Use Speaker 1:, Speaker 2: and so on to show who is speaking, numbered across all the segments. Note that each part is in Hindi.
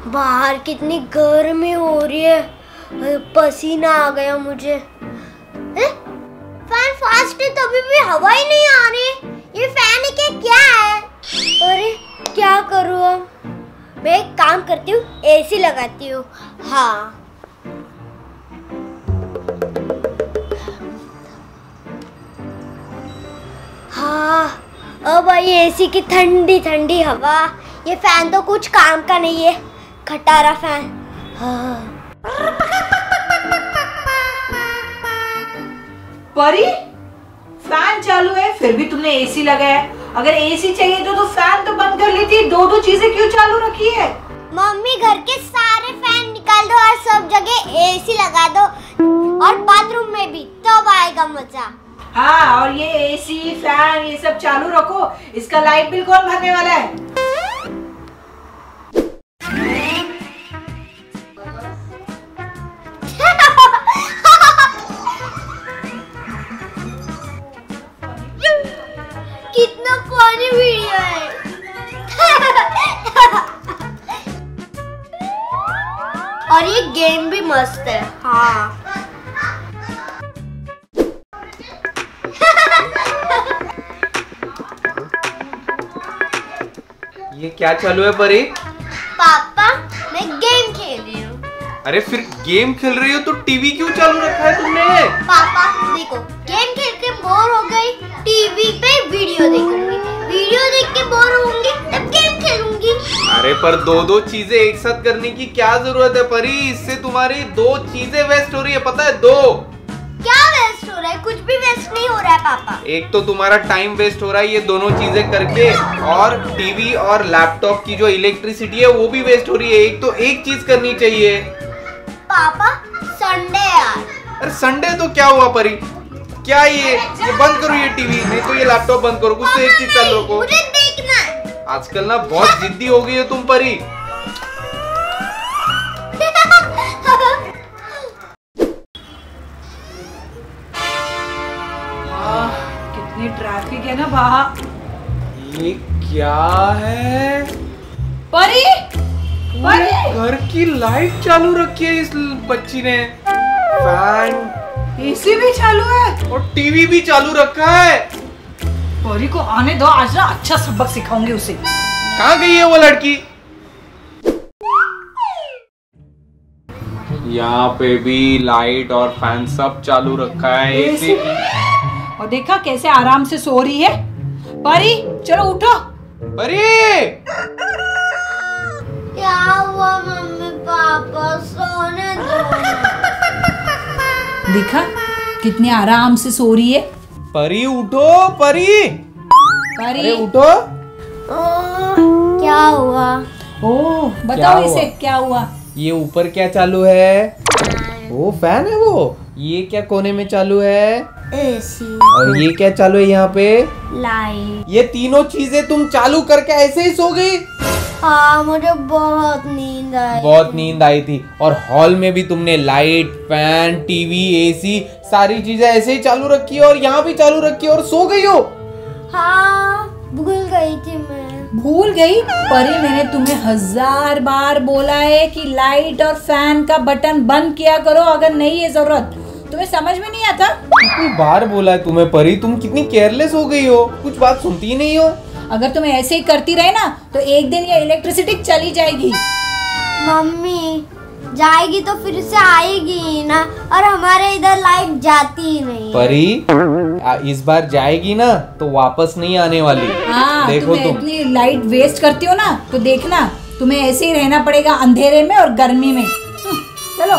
Speaker 1: बाहर कितनी गर्मी हो रही है, पसीना आ गया मुझे। फैन फास्ट है तभी भी हवा ही नहीं आ रही। ये फैन है कि क्या है? अरे क्या करूँ अब? मैं एक काम करती हूँ, एसी लगाती हूँ। हाँ हाँ, अब आई एसी की ठंडी ठंडी हवा। ये फैन तो कुछ काम का नहीं है, खटारा फैन। हाँ।
Speaker 2: परी, फैन चालू है फिर भी तुमने एसी लगाया। अगर एसी चाहिए तो फैन तो बंद कर लेती। दो चीजें क्यों चालू रखी है?
Speaker 1: मम्मी घर के सारे फैन निकाल दो और सब जगह एसी लगा दो, और बाथरूम में भी, तब आएगा मजा।
Speaker 2: हाँ, और ये एसी फैन ये सब चालू रखो, इसका लाइट बिल कौन भरने वाला है?
Speaker 1: कितना फनी वीडियो है। और ये गेम भी मस्त है। हाँ
Speaker 3: ये क्या चालू है परी?
Speaker 1: पापा, मैं गेम खेल रही हूँ।
Speaker 3: अरे फिर गेम खेल रही हो तो टीवी क्यों चालू रखा है तुमने?
Speaker 1: पापा देखो, गेम खेल के बोर हो गई, टीवी पे वीडियो देखूंगी, वीडियो देख के बोर होंगी, तब गेम खेलूंगी।
Speaker 3: अरे पर दो चीजें एक साथ करने की क्या जरूरत है परी? इससे तुम्हारी 2 चीजें वेस्ट हो रही है, पता है? 2।
Speaker 1: क्या वेस्ट हो रहा है? कुछ भी वेस्ट नहीं हो रहा है पापा।
Speaker 3: एक तो तुम्हारा टाइम वेस्ट हो रहा है ये दोनों चीजें करके, और टीवी और लैपटॉप की जो इलेक्ट्रिसिटी है वो भी वेस्ट हो रही है। एक तो एक चीज करनी चाहिए।
Speaker 1: पापा संडे यार।
Speaker 3: अरे संडे तो क्या हुआ परी? क्या ये बंद करो ये टीवी, नहीं तो ये लैपटॉप बंद करो, कुछ तो एक चीज चालू रखो।
Speaker 1: मुझे देखना है।
Speaker 3: आजकल ना बहुत जिद्दी हो गई हो तुम परी।
Speaker 2: कितनी ट्रैफिक है ना बाहर।
Speaker 3: ये क्या है?
Speaker 2: परी, परी,
Speaker 3: घर की लाइट चालू रखी है इस बच्ची ने। फैन,
Speaker 2: एसी भी चालू है
Speaker 3: और टीवी भी चालू रखा है।
Speaker 2: परी को आने दो, आज ना अच्छा सबक सिखाऊंगी उसे।
Speaker 3: कहाँ गई है वो लड़की? यहाँ पे भी लाइट और फैन सब चालू रखा है। एसी
Speaker 2: और देखा कैसे आराम से सो रही है। परी चलो उठो।
Speaker 3: परी,
Speaker 1: क्या हुआ मम्मी पापा? सोने दो।
Speaker 2: देखा कितनी आराम से सो रही है।
Speaker 3: परी उठो परी।
Speaker 2: परी,
Speaker 3: अरे उठो।
Speaker 1: क्या हुआ?
Speaker 2: ओ बताओ
Speaker 3: क्या
Speaker 2: इसे
Speaker 3: हुआ?
Speaker 2: क्या हुआ?
Speaker 3: ये ऊपर क्या चालू है? वो फैन है वो। ये क्या कोने में चालू है?
Speaker 1: एसी।
Speaker 3: और ये क्या चालू है यहाँ पे?
Speaker 1: लाइट।
Speaker 3: ये तीनों चीजें तुम चालू करके ऐसे ही सो गई?
Speaker 1: हाँ, मुझे बहुत नींद आई।
Speaker 3: बहुत नींद आई थी। और हॉल में भी तुमने लाइट, फैन, टीवी, एसी सारी चीजें ऐसे ही चालू रखी है, और यहाँ भी चालू रखी है, और सो गई हो?
Speaker 1: हाँ, भूल गई थी मैं।
Speaker 2: भूल गई? परी, मैंने तुम्हें 1000 बार बोला है कि लाइट और फैन का बटन बंद किया करो अगर नहीं है जरूरत। तुम्हें समझ में नहीं आता?
Speaker 3: कितनी बार बोला है तुम्हें परी, तुम कितनी केयरलेस हो गई हो, कुछ बात सुनती ही नहीं हो।
Speaker 2: अगर तुम ऐसे ही करती रहे ना तो एक दिन ये इलेक्ट्रिसिटी चली जाएगी।
Speaker 1: मम्मी जाएगी तो फिर से आएगी ही ना, और हमारे इधर लाइट जाती ही नहीं।
Speaker 3: परी इस बार जाएगी ना तो वापस नहीं आने वाली।
Speaker 2: हाँ,
Speaker 3: देखो
Speaker 2: तुम
Speaker 3: तुम
Speaker 2: इतनी लाइट वेस्ट करती हो ना, तो देखना तुम्हें ऐसे ही रहना पड़ेगा अंधेरे में और गर्मी में। चलो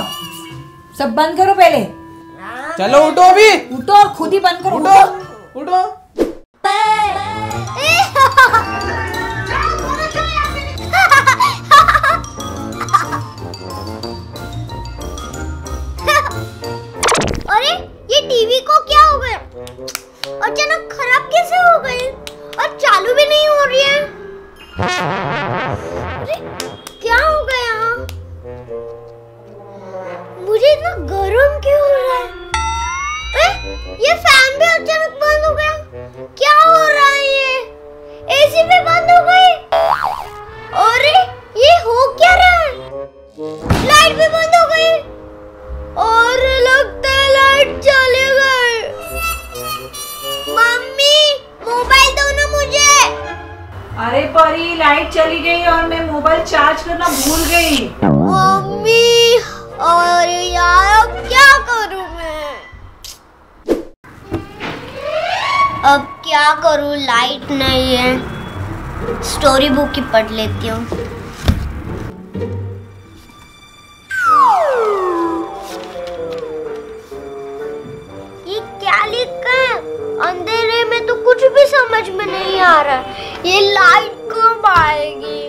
Speaker 2: सब बंद करो पहले।
Speaker 3: चलो उठो अभी।
Speaker 2: उठो और खुद ही बंद करो।
Speaker 3: उठो उठो।
Speaker 1: अरे ये टीवी को क्या हो गया? अचानक खराब कैसे हो गई? और चालू भी नहीं हो रही है। अरे क्या हो गया? मुझे इतना गर्म क्यों हो रहा है? ये फैन भी अचानक बंद हो गया। क्या हो रहा है? ये एसी भी बंद हो गई। अरे ये हो क्या रहा है? लाइट भी बंद हो गई और लगता है लाइट चली गई। मम्मी मोबाइल दो ना मुझे।
Speaker 2: अरे परी, लाइट चली गई और मैं मोबाइल चार्ज करना भूल गई।
Speaker 1: मम्मी अरे यार अब क्या करूं मैं? अब क्या करूं, लाइट नहीं है। स्टोरी बुक ही पढ़ लेती हूँ। ये क्या लिखा है? अंधेरे में तो कुछ भी समझ में नहीं आ रहा। ये लाइट कब आएगी?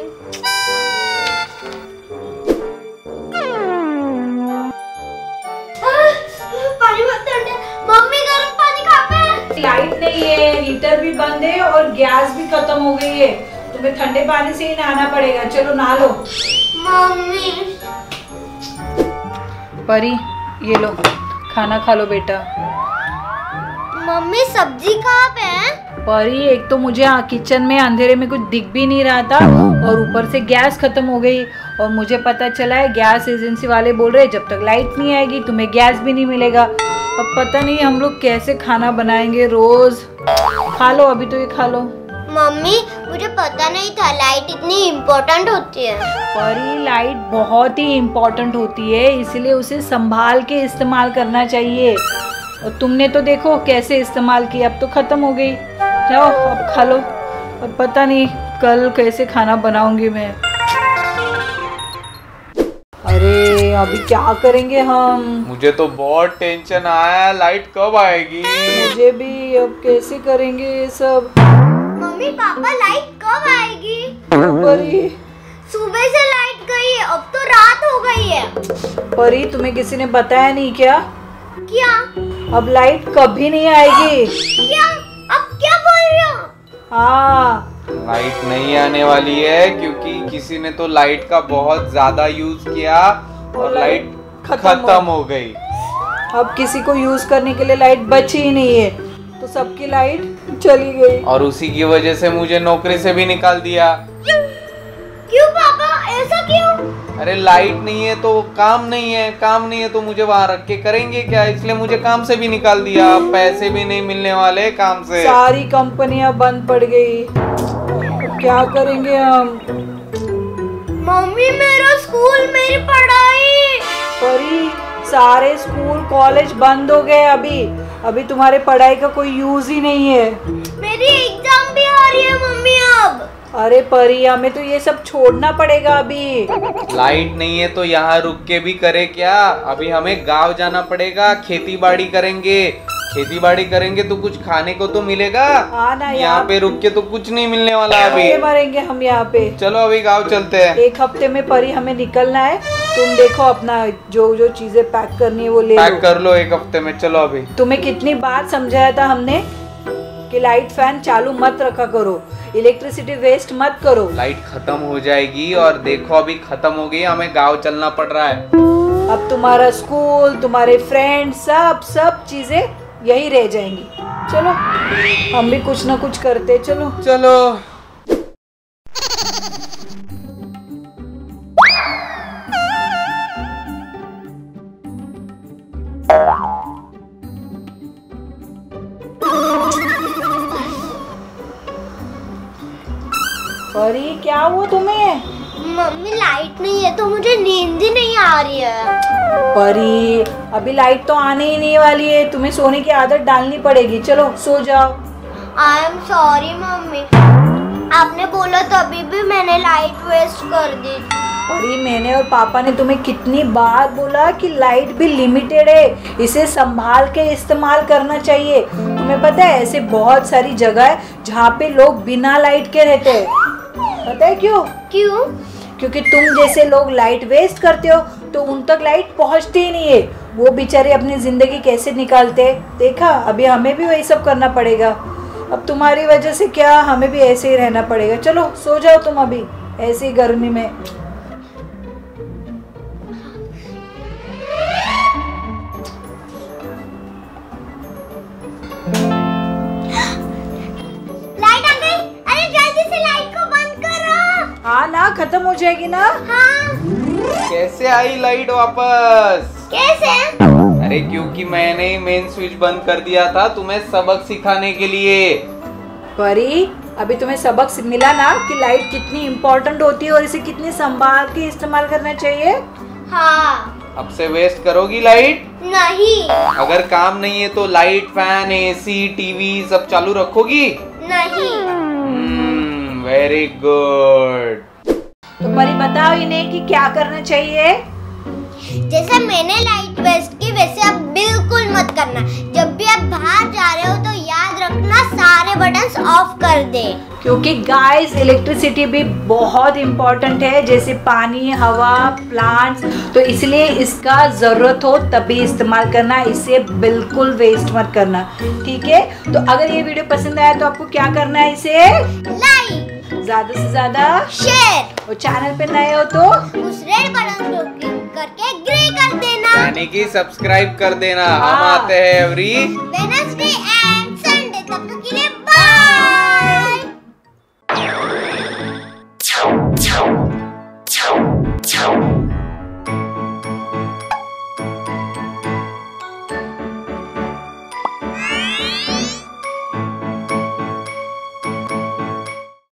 Speaker 1: पानी मत ठंडा। मम्मी गर्म पानी कहाँ पे है?
Speaker 2: लाइट नहीं है, हीटर भी बंद है और गैस भी खत्म हो गई है। तुम्हें ठंडे पानी से ही नहाना पड़ेगा। चलो नहा लो।
Speaker 1: मम्मी
Speaker 2: परी, ये लो, खाना खा लो बेटा।
Speaker 1: मम्मी सब्जी कहाँ पे है?
Speaker 2: परी, एक तो मुझे किचन में अंधेरे में कुछ दिख भी नहीं रहा था और ऊपर से गैस खत्म हो गई और मुझे पता चला है गैस एजेंसी वाले बोल रहे जब तक लाइट नहीं आएगी तुम्हें गैस भी नहीं मिलेगा। अब पता नहीं हम लोग कैसे खाना बनाएंगे रोज। खा लो, अभी तो ये खा लो।
Speaker 1: मम्मी मुझे पता नहीं था लाइट इतनी इम्पोर्टेंट होती है।
Speaker 2: परी, लाइट बहुत ही इम्पोर्टेंट होती है, इसलिए उसे संभाल के इस्तेमाल करना चाहिए। और तुमने तो देखो कैसे इस्तेमाल किया, अब तो खत्म हो गई। जाओ अब खा लो। अब पता नहीं कल कैसे खाना बनाऊंगी मैं। अरे अभी क्या करेंगे हम?
Speaker 3: मुझे तो बहुत टेंशन आया, लाइट कब आएगी?
Speaker 2: मुझे भी। अब कैसे करेंगे ये सब?
Speaker 1: मम्मी पापा लाइट कब आएगी?
Speaker 2: परी,
Speaker 1: सुबह से लाइट गई है, अब तो रात हो गई है।
Speaker 2: परी, तुम्हें किसी ने बताया नहीं क्या?
Speaker 1: क्या?
Speaker 2: अब लाइट कभी नहीं आएगी।
Speaker 1: क्या? अब क्या बोल रहे हो?
Speaker 2: हाँ,
Speaker 3: लाइट नहीं आने वाली है क्योंकि किसी ने तो लाइट का बहुत ज्यादा यूज किया और लाइट खत्म हो गई।
Speaker 2: अब किसी को यूज करने के लिए लाइट बची ही नहीं है, तो सबकी लाइट चली गई।
Speaker 3: और उसी की वजह से मुझे नौकरी से भी निकाल दिया।
Speaker 1: क्यों पापा, ऐसा क्यों?
Speaker 3: अरे लाइट नहीं है तो काम नहीं है, काम नहीं है तो मुझे वहां रख के करेंगे क्या, इसलिए मुझे काम से भी निकाल दिया। पैसे भी नहीं मिलने वाले काम से।
Speaker 2: सारी कंपनियां बंद पड़ गई, क्या करेंगे हम?
Speaker 1: मम्मी मेरा स्कूल, मेरी पढ़ाई।
Speaker 2: परी, सारे स्कूल कॉलेज बंद हो गए। अभी तुम्हारे पढ़ाई का कोई यूज ही नहीं है।
Speaker 1: मेरी एग्जाम भी आ रही है मम्मी अब।
Speaker 2: अरे परी, हमें तो ये सब छोड़ना पड़ेगा अभी।
Speaker 3: लाइट नहीं है तो यहाँ रुक के भी करे क्या? अभी हमें गांव जाना पड़ेगा, खेती बाड़ी करेंगे। खेती बाड़ी करेंगे तो कुछ खाने को तो मिलेगा।
Speaker 2: ना,
Speaker 3: यहाँ पे रुक के तो कुछ नहीं मिलने वाला अभी।
Speaker 2: मरेंगे हम यहाँ पे।
Speaker 3: चलो अभी गांव चलते हैं।
Speaker 2: एक हफ्ते में परी हमें निकलना है। तुम देखो अपना जो जो चीजें पैक करनी है वो ले लो।
Speaker 3: पैक कर लो एक हफ्ते में। चलो अभी।
Speaker 2: तुम्हें कितनी बार समझाया था हमने कि लाइट फैन चालू मत रखा करो, इलेक्ट्रिसिटी वेस्ट मत करो।
Speaker 3: लाइट खत्म हो जाएगी और देखो अभी खत्म हो गई, हमें गांव चलना पड़ रहा है।
Speaker 2: अब तुम्हारा स्कूल, तुम्हारे फ्रेंड, सब चीजें यही रह जाएंगी। चलो हम भी कुछ ना कुछ करते। चलो
Speaker 3: चलो।
Speaker 2: परी, क्या हुआ तुम्हें?
Speaker 1: मम्मी लाइट नहीं है तो मुझे नींद ही नहीं आ रही है।
Speaker 2: परी, अभी लाइट तो आने ही नहीं वाली है, तुम्हें सोने की आदत डालनी पड़ेगी। चलो सो जाओ।
Speaker 1: आई एम सॉरी मम्मी, आपने बोला तभी भी मैंने लाइट वेस्ट कर दी।
Speaker 2: परी, मैंने और पापा ने तुम्हें कितनी बार बोला कि लाइट भी लिमिटेड है, इसे संभाल के इस्तेमाल करना चाहिए। तुम्हें पता है ऐसे बहुत सारी जगह है जहाँ पे लोग बिना लाइट के रहते हैं। पता है क्यों?
Speaker 1: क्यों?
Speaker 2: क्योंकि तुम जैसे लोग लाइट वेस्ट करते हो तो उन तक लाइट पहुंचती ही नहीं है। वो बेचारे अपनी जिंदगी कैसे निकालते हैं, देखा? अभी हमें भी वही सब करना पड़ेगा। अब तुम्हारी वजह से क्या, हमें भी ऐसे ही रहना पड़ेगा। चलो सो जाओ तुम अभी ऐसी गर्मी में।
Speaker 1: लाइट आ गई। अरे जल्दी से लाइट को बंद करो।
Speaker 2: हाँ ना, खत्म हो जाएगी ना।
Speaker 1: हाँ।
Speaker 3: कैसे आई लाइट वापस?
Speaker 1: कैसे?
Speaker 3: अरे क्योंकि मैंने मेन स्विच बंद कर दिया था तुम्हें सबक सिखाने के लिए।
Speaker 2: परी, अभी तुम्हें सबक मिला ना कि लाइट कितनी इम्पोर्टेंट होती है और इसे कितनी संभाल के इस्तेमाल करना चाहिए।
Speaker 1: हाँ।
Speaker 3: अब से वेस्ट करोगी लाइट?
Speaker 1: नहीं।
Speaker 3: अगर काम नहीं है तो लाइट, फैन, एसी, टीवी सब चालू रखोगी?
Speaker 1: नहीं।
Speaker 3: Very good.
Speaker 2: तो परी बताओ इन्हें कि क्या करना चाहिए।
Speaker 1: जैसे मैंने लाइट वेस्ट की वैसे आप बिल्कुल मत करना। जब भी आप बाहर जा रहे हो तो याद रखना सारे बटन्स ऑफ कर दे।
Speaker 2: क्योंकि गाइस इलेक्ट्रिसिटी भी बहुत इम्पोर्टेंट है, जैसे पानी, हवा, प्लांट्स, तो इसलिए इसका जरूरत हो तभी इस्तेमाल करना, इसे बिल्कुल वेस्ट मत करना। ठीक है, तो अगर ये वीडियो पसंद आया तो आपको क्या करना है, इसे
Speaker 1: लाइक,
Speaker 2: ज्यादा से ज्यादा
Speaker 1: शेयर,
Speaker 2: और चैनल पे नए हो तो
Speaker 1: उस रेड बटन को क्लिक करके ग्रे कर देना,
Speaker 3: यानी कि सब्सक्राइब कर देना। हम आते हैं एवरी
Speaker 1: वेडनेसडे एंड संडे। तब तक के लिए